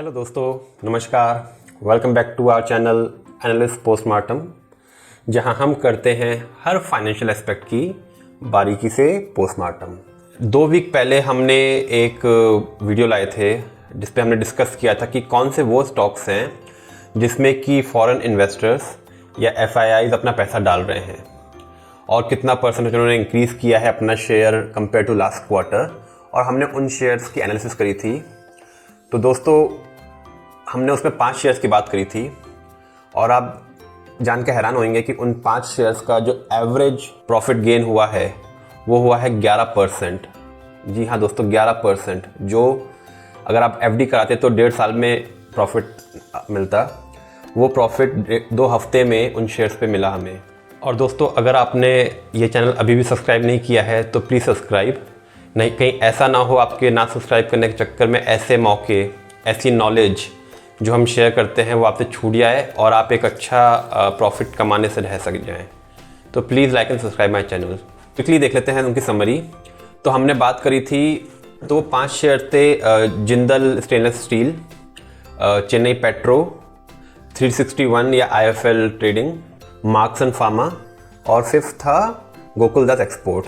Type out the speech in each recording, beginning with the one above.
Hello दोस्तों, नमस्कार। Welcome back to our channel analyst postmortem, जहां हम करते हैं हर फाइनेंशियल एस्पेक्ट की बारीकी से पोस्टमार्टम। 2 वीक पहले हमने एक वीडियो लाए थे जिस पे हमने डिस्कस किया था कि कौन से वो स्टॉक्स हैं जिसमें कि फॉरेन इन्वेस्टर्स या FIIs अपना पैसा डाल रहे हैं और कितना परसेंटेज उन्होंने इंक्रीज़ किया है अपना share compare to last quarter, और हमने उन शेयर्स की एनालिसिस करी थी। तो दोस्तों, हमने उसमें 5 शेयर्स की बात करी थी और आप जान के हैरान होंगे कि उन 5 शेयर्स का जो एवरेज प्रॉफिट गेन हुआ है वो हुआ है 11%। जी हाँ दोस्तों, 11%, जो अगर आप FD कराते तो 1.5 साल में प्रॉफिट मिलता, वो प्रॉफिट 2 हफ्ते में उन शेयर्स पे मिला हमें। और दोस्तों, अगर आपने ये चैनल अभी भी सब्सक्राइब नहीं किया है तो प्लीज़ सब्सक्राइब, नहीं कहीं ऐसा ना हो आपके ना सब्सक्राइब करने के चक्कर में ऐसे मौके, ऐसी नॉलेज जो हम शेयर करते हैं वो आपसे छूट जाए और आप एक अच्छा प्रॉफिट कमाने से रह सक जाएं। तो please like and subscribe my channel. Quickly देख लेते हैं उनकी समरी। तो हमने बात करी थी, तो 5 शेयर थे Jindal stainless steel, Chennai petro, 361 या IFL trading, marks and pharma, और 5th था गोकुलदास एक्सपोर्ट।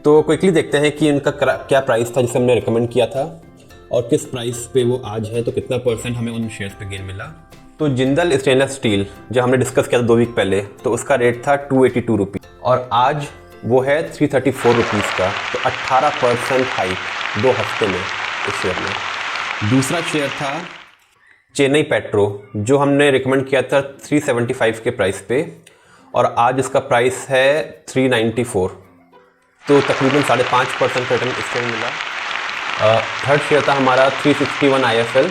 तो क्विकली देखते हैं कि इनका क्या प्राइस था जिसे हमने रिकमेंड किया था और किस प्राइस पे वो आज है, तो कितना परसेंट हमें उन शेयर्स पे गेन मिला। तो जिंदल स्टेनलेस स्टील जो हमने डिस्कस किया था 2 वीक पहले, तो उसका रेट था 282 रुपीज़ और आज वो है 334 रुपीज़ का, तो 18% हाइक 2 हफ्ते में इस शेयर में। दूसरा शेयर था चेन्नई पेट्रो, जो हमने रिकमेंड किया था 375 के प्राइस पे और आज इसका प्राइस है 394, तो तकरीबन 5.5% रिटर्न इससे मिला। थर्ड शेयर था हमारा 361 IFL,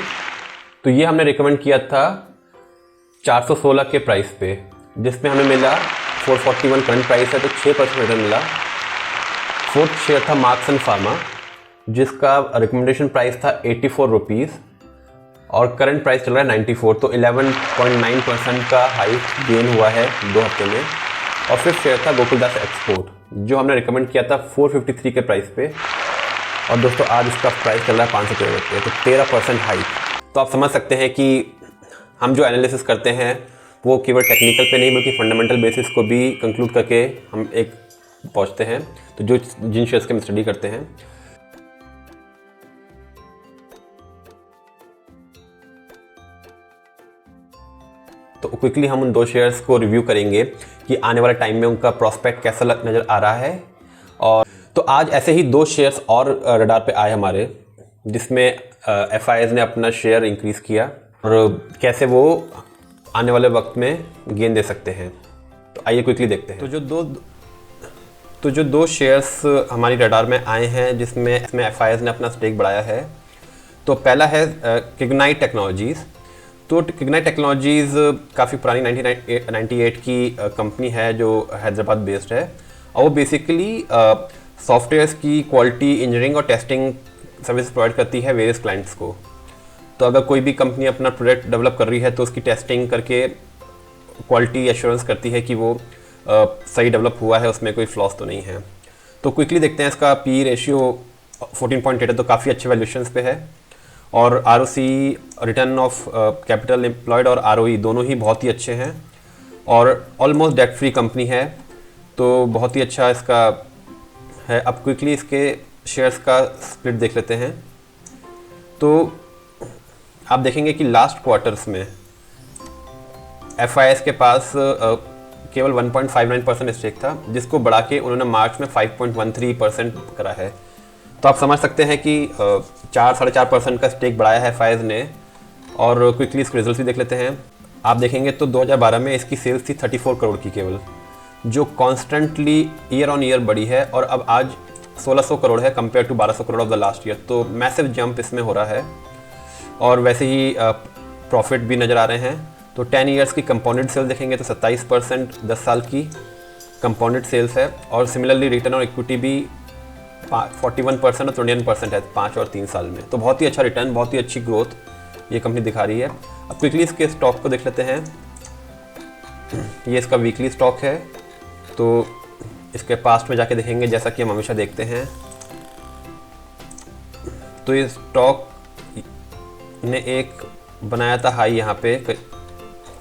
तो ये हमने रिकमेंड किया था 416 के प्राइस पे, जिसमें हमें मिला 441 करंट प्राइस है, तो 6% रिटर्न मिला। फोर्थ शेयर था मार्क्स एंड फार्मा, जिसका रिकमेंडेशन प्राइस था 84 रुपीज़ और करंट प्राइस चल रहा है 94, तो 11.9% का हाइक गेन हुआ है 2 हफ्ते में। और फिफ्थ शेयर था गोकुलदास एक्सपोर्ट, जो हमने रिकमेंड किया था 453 के प्राइस पे और दोस्तों आज इसका प्राइस चल रहा है 500 रुपये, तो 13% हाइक। तो आप समझ सकते हैं कि हम जो एनालिसिस करते हैं वो केवल टेक्निकल पे नहीं बल्कि फंडामेंटल बेसिस को भी कंक्लूड करके हम एक पहुंचते हैं, तो जो जिन शेयर्स के हम स्टडी करते हैं। तो क्विकली हम उन 2 शेयर्स को रिव्यू करेंगे कि आने वाले टाइम में उनका प्रॉस्पेक्ट कैसा नज़र आ रहा है। और तो आज ऐसे ही 2 शेयर्स और रडार पे आए हमारे, जिसमें FIIs ने अपना शेयर इंक्रीज़ किया और कैसे वो आने वाले वक्त में गेन दे सकते हैं। तो आइए क्विकली देखते हैं। तो जो दो शेयर्स हमारी रडार में आए हैं जिसमें FIIs ने अपना स्टेक बढ़ाया है, तो पहला है किग्नाइट टेक्नोलॉजीज़। तो किग्नाइट टेक्नोलॉजीज़ काफ़ी पुरानी 1998 की कंपनी है जो हैदराबाद बेस्ड है और वो बेसिकली सॉफ्टवेयर्स की क्वालिटी इंजीनियरिंग और टेस्टिंग सर्विस प्रोवाइड करती है वेरियस क्लाइंट्स को। तो अगर कोई भी कंपनी अपना प्रोडक्ट डेवलप कर रही है तो उसकी टेस्टिंग करके क्वालिटी एश्योरेंस करती है कि वो सही डेवलप हुआ है, उसमें कोई फ्लॉस तो नहीं है। तो क्विकली देखते हैं, इसका PE रेशियो 14.8 है, तो काफ़ी अच्छे वैल्यूएशंस पे है और ROC, return of capital employed, और ROE दोनों ही बहुत ही अच्छे हैं और ऑलमोस्ट डेट फ्री कंपनी है, तो बहुत ही अच्छा इसका है। अब क्विकली इसके शेयर्स का स्प्लिट देख लेते हैं। तो आप देखेंगे कि लास्ट क्वार्टर्स में FIIs के पास केवल 1.59% स्टेक था, जिसको बढ़ा के उन्होंने मार्च में 5.13% करा है। तो आप समझ सकते हैं कि 4-4.5% का स्टेक बढ़ाया है FIIs ने। और क्विकली इसके रिजल्ट भी देख लेते हैं। आप देखेंगे तो 2012 में इसकी सेल्स थी 34 करोड़ की केवल, जो कॉन्स्टेंटली ईयर ऑन ईयर बढ़ी है और अब आज 1600 करोड़ है compare to 1200 crore of the last year. तो मैसिव जंप इसमें हो रहा है और वैसे ही प्रॉफिट भी नज़र आ रहे हैं। तो 10 ईयर्स की कंपाउंडेड सेल्स देखेंगे तो 27% 10 साल की कंपाउंडेड सेल्स है और सिमिलरली रिटर्न और इक्विटी भी 41% और 21% है 5 और 3 साल में। तो बहुत ही अच्छा रिटर्न, बहुत ही अच्छी ग्रोथ ये कंपनी दिखा रही है। अब क्विकली इसके स्टॉक को देख लेते हैं। ये इसका वीकली स्टॉक है, तो इसके पास्ट में जाके देखेंगे जैसा कि हम हमेशा देखते हैं। तो ये स्टॉक ने एक बनाया था हाई यहाँ पे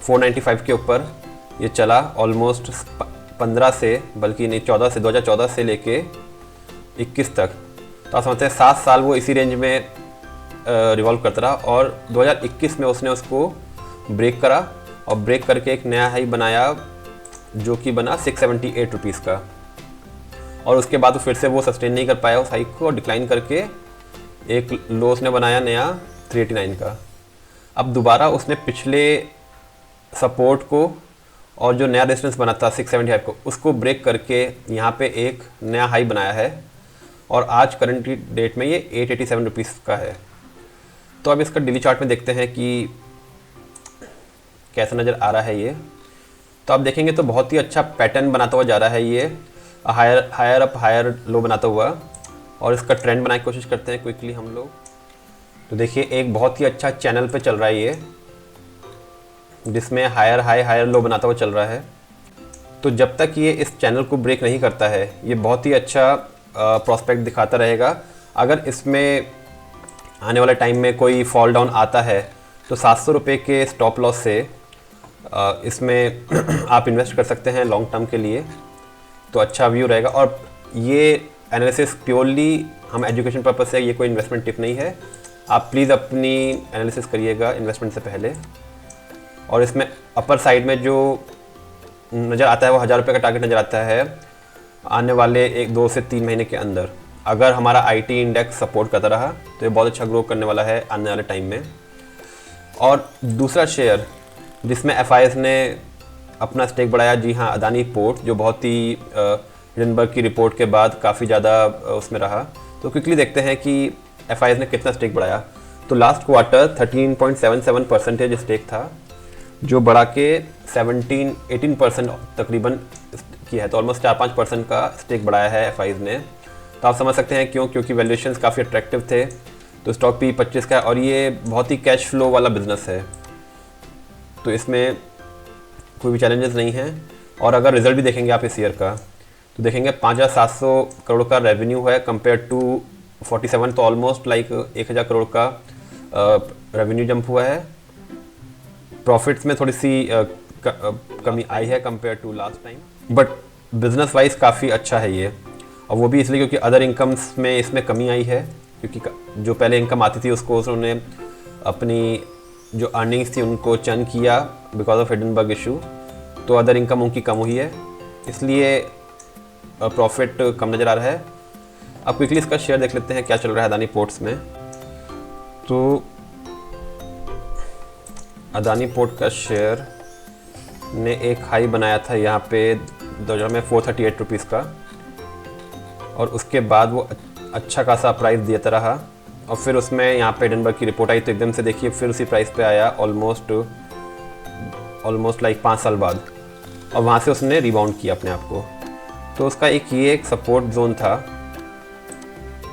495 के ऊपर, ये चला ऑलमोस्ट 15 से, बल्कि नहीं 14 से, 2014 से लेके 21 तक। तो आप समझते हैं 7 साल वो इसी रेंज में रिवॉल्व करता रहा, और 2021 में उसने उसको ब्रेक करा, और ब्रेक करके एक नया हाई बनाया जो कि बना 678 रुपीज़ का। और उसके बाद फिर से वो सस्टेन नहीं कर पाया उस हाइक को, और डिक्लाइन करके एक लो उसने बनाया नया 389 का। अब दोबारा उसने पिछले सपोर्ट को और जो नया रेजिस्टेंस बना था 675 को, उसको ब्रेक करके यहाँ पे एक नया हाई बनाया है, और आज करंट डेट में ये 887 रुपीज़ का है। तो अब इसका डेली चार्ट में देखते हैं कि कैसा नज़र आ रहा है ये। तो आप देखेंगे तो बहुत ही अच्छा पैटर्न बनाता हुआ जा रहा है ये, हायर अप हायर लो बनाता हुआ। और इसका ट्रेंड बनाने की कोशिश करते हैं क्विकली हम लोग। तो देखिए एक बहुत ही अच्छा चैनल पे चल रहा है ये, जिसमें हायर हाई हायर लो बनाता हुआ चल रहा है। तो जब तक ये इस चैनल को ब्रेक नहीं करता है, ये बहुत ही अच्छा प्रॉस्पेक्ट दिखाता रहेगा। अगर इसमें आने वाले टाइम में कोई फॉल डाउन आता है तो 700 रुपये के स्टॉप लॉस से इसमें आप इन्वेस्ट कर सकते हैं लॉन्ग टर्म के लिए, तो अच्छा व्यू रहेगा। और ये एनालिसिस प्योरली हम एजुकेशन पर्पस से, ये कोई इन्वेस्टमेंट टिप नहीं है। आप प्लीज़ अपनी एनालिसिस करिएगा इन्वेस्टमेंट से पहले। और इसमें अपर साइड में जो नज़र आता है वो 1000 रुपये का टारगेट नज़र आता है आने वाले 1-2 से 3 महीने के अंदर। अगर हमारा आईटी इंडेक्स सपोर्ट करता रहा तो ये बहुत अच्छा ग्रो करने वाला है आने वाले टाइम में। और दूसरा शेयर जिसमें एफआईएस ने अपना स्टेक बढ़ाया, जी हाँ, अदानी पोर्ट, जो बहुत ही हिंडनबर्ग की रिपोर्ट के बाद काफ़ी ज़्यादा उसमें रहा। तो क्विकली देखते हैं कि एफआईएस ने कितना स्टेक बढ़ाया। तो लास्ट क्वार्टर 13.77% स्टेक था, जो बढ़ा के 18% तकरीबन किया है। तो ऑलमोस्ट 4-5% का स्टेक बढ़ाया है एफआईएस ने। तो आप समझ सकते हैं क्यों, क्योंकि वैल्यूएशंस काफ़ी अट्रैक्टिव थे। तो स्टॉक भी 25 का है, और ये बहुत ही कैश फ्लो वाला बिजनेस है, तो इसमें कोई भी चैलेंजेस नहीं हैं। और अगर रिजल्ट भी देखेंगे आप इस ईयर का, तो देखेंगे 5700 करोड़ का रेवेन्यू है कंपेयर टू 47, तो ऑलमोस्ट लाइक 1000 करोड़ का रेवेन्यू जंप हुआ है। प्रॉफिट्स में थोड़ी सी कमी आई है compare to last time, but business wise काफ़ी अच्छा है ये। और वो भी इसलिए क्योंकि अदर इनकम्स में इसमें कमी आई है, क्योंकि जो पहले इनकम आती थी उसको उन्होंने अपनी जो अर्निंग्स थी उनको चर्न किया बिकॉज ऑफ हिंडनबर्ग इशू, तो अदर इनकम उनकी कम हुई है, इसलिए प्रॉफिट कम नज़र आ रहा है। अब क्विकली इसका शेयर देख लेते हैं क्या चल रहा है अदानी पोर्ट्स में। तो अदानी पोर्ट का शेयर ने एक हाई बनाया था यहाँ पे 2000 में 438 रुपीज़ का, और उसके बाद वो अच्छा खासा प्राइस देता रहा, और फिर उसमें यहाँ पे हिंडनबर्ग की रिपोर्ट आई तो एकदम से देखिए फिर उसी प्राइस पे आया ऑलमोस्ट लाइक 5 साल बाद, और वहाँ से उसने रिबाउंड किया अपने आप को। तो उसका एक सपोर्ट जोन था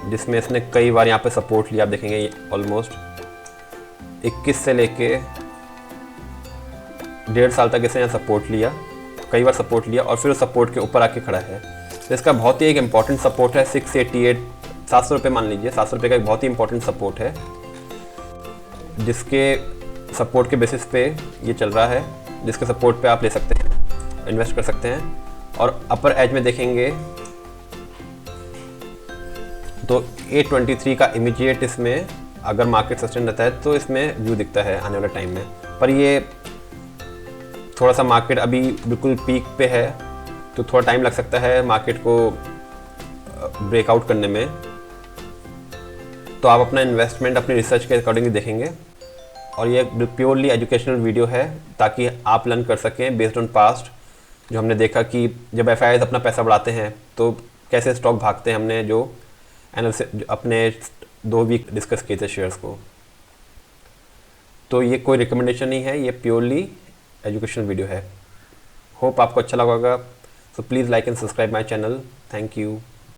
जिसमें इसने कई बार यहाँ पे सपोर्ट लिया। आप देखेंगे ऑलमोस्ट 21 से लेके 1.5 साल तक इसने यहाँ सपोर्ट लिया, कई बार सपोर्ट लिया, और फिर उस सपोर्ट के ऊपर आके खड़ा है। तो इसका बहुत ही एक इम्पॉर्टेंट सपोर्ट है 688, 700 रुपये मान लीजिए, 700 रुपये का एक बहुत ही इंपॉर्टेंट सपोर्ट है, जिसके सपोर्ट के बेसिस पे ये चल रहा है, जिसके सपोर्ट पे आप ले सकते हैं, इन्वेस्ट कर सकते हैं। और अपर एज में देखेंगे तो 823 का इमीडिएट इसमें अगर मार्केट सस्टेन रहता है तो इसमें व्यू दिखता है आने वाले टाइम में। पर ये थोड़ा सा मार्केट अभी बिल्कुल पीक पे है, तो थोड़ा टाइम लग सकता है मार्केट को ब्रेकआउट करने में। तो आप अपना इन्वेस्टमेंट अपनी रिसर्च के अकॉर्डिंग देखेंगे, और ये प्योरली एजुकेशनल वीडियो है ताकि आप लर्न कर सकें बेस्ड ऑन पास्ट, जो हमने देखा कि जब एफआईआईज अपना पैसा बढ़ाते हैं तो कैसे स्टॉक भागते हैं। हमने जो एनालिसिस अपने 2 वीक डिस्कस किए थे शेयर्स को। तो ये कोई रिकमेंडेशन नहीं है, ये प्योरली एजुकेशनल वीडियो है। होप आपको अच्छा लगा होगा। So please like and subscribe my channel. Thank you.